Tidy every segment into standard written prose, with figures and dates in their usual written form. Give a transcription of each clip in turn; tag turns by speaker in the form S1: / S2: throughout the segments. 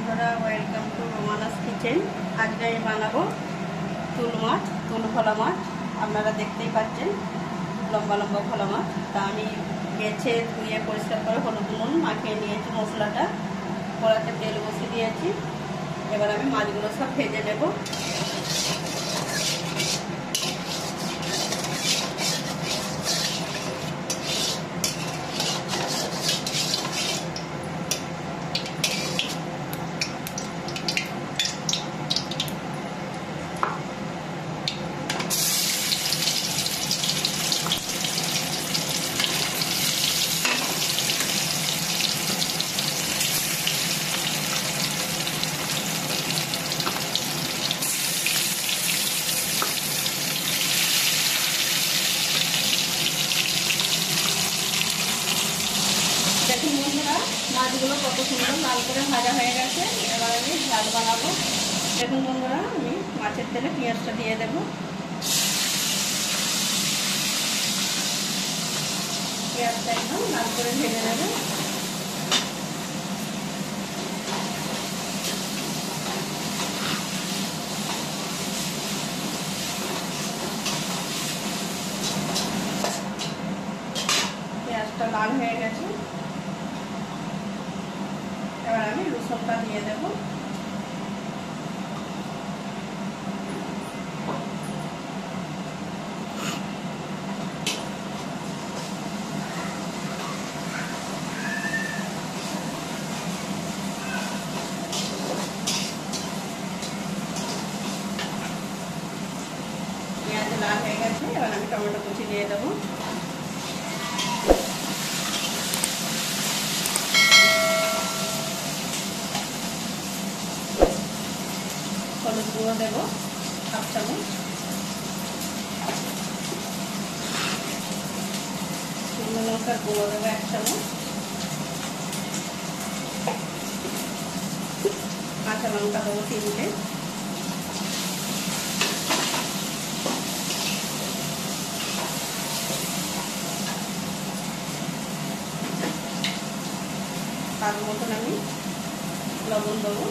S1: বন্ধুরা, welcome to রোমানাস kitchen. আজকে আমি বানাবো তুল মাছ, তুল ভোলা মাছ। আপনারা দেখতেই পাচ্ছেন লম্বা লম্বা ভোলা মাছ। তা আমি বেছে ধুয়ে পরিষ্কার করে হলুদ নুন মাখিয়ে নিয়েছি। মশলাটা কড়াতে তেল বসিয়ে দিয়েছি। এবার আমি মাছগুলো সব ভেজে নেব। দেখুন বন্ধুরা, মাছগুলো কত সুন্দর লাল করে ভাজা হয়ে গেছে। এবার আমি ঝাল বানাবো। দেখুন বন্ধুরা, আমি মাছের তেলে পেঁয়াজটা দিয়ে দেব। পেঁয়াজটা একদম লাল করে ভেজে নেব। পেঁয়াজটা লাল হয়ে গেছে। এবার আমি রসুনটা দিয়ে দেব। পেঁয়াজ লাল হয়ে গেছে। এবার আমি টমেটো কুচি দিয়ে দেবো। হলুদ গুঁড়ো দেবো 1 চামচ। শুকনো লঙ্কার গুঁড়ো দেবো 1 চামচ। কাঁচা লঙ্কা দেবো 3টে। তার মতন আমি লবণ দেবো।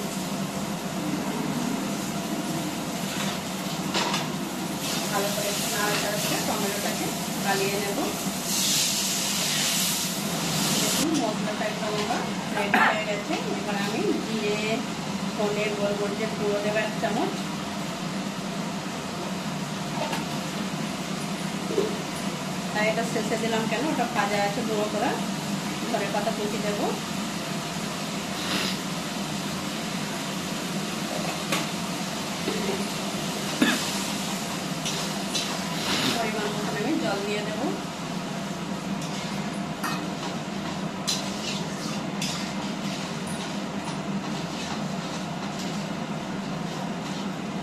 S1: ভালো করে একটু নাড়াচাড়া করে টমেটোটাকে গালিয়ে নেব। দেখুন মশলাটা একদম আমার রেডি হয়ে গেছে। এবার আমি জিরে, ধনে, গোলমরিচের গুঁড়ো দেবো 1 চামচ। তাই এটা শেষে দিলাম কেন, ওটা ভাজা আছে গুঁড়ো করা। ধনে পাতা কুচি দেবো। পরিমাণ মতন আমি জল দিয়ে দেব।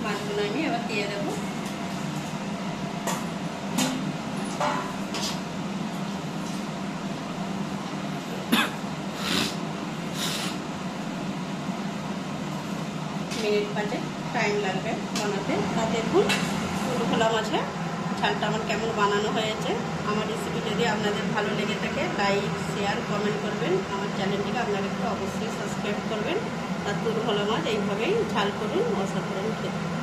S1: মাছগুলো আমি এবার দিয়ে দেব। মিনিট 5 টাইম লাগবে বানাতে। তা দেখুন তুল ভোলা মাছের ঝালটা আমার কেমন বানানো হয়েছে। আমার রেসিপি যদি আপনাদের ভালো লেগে থাকে লাইক, শেয়ার, কমেন্ট করবেন। আমার চ্যানেলটিকে আপনারা একটু অবশ্যই সাবস্ক্রাইব করবেন। আর তুল ভোলা মাছ এইভাবেই ঝাল করুন, অসাধারণ খেতে।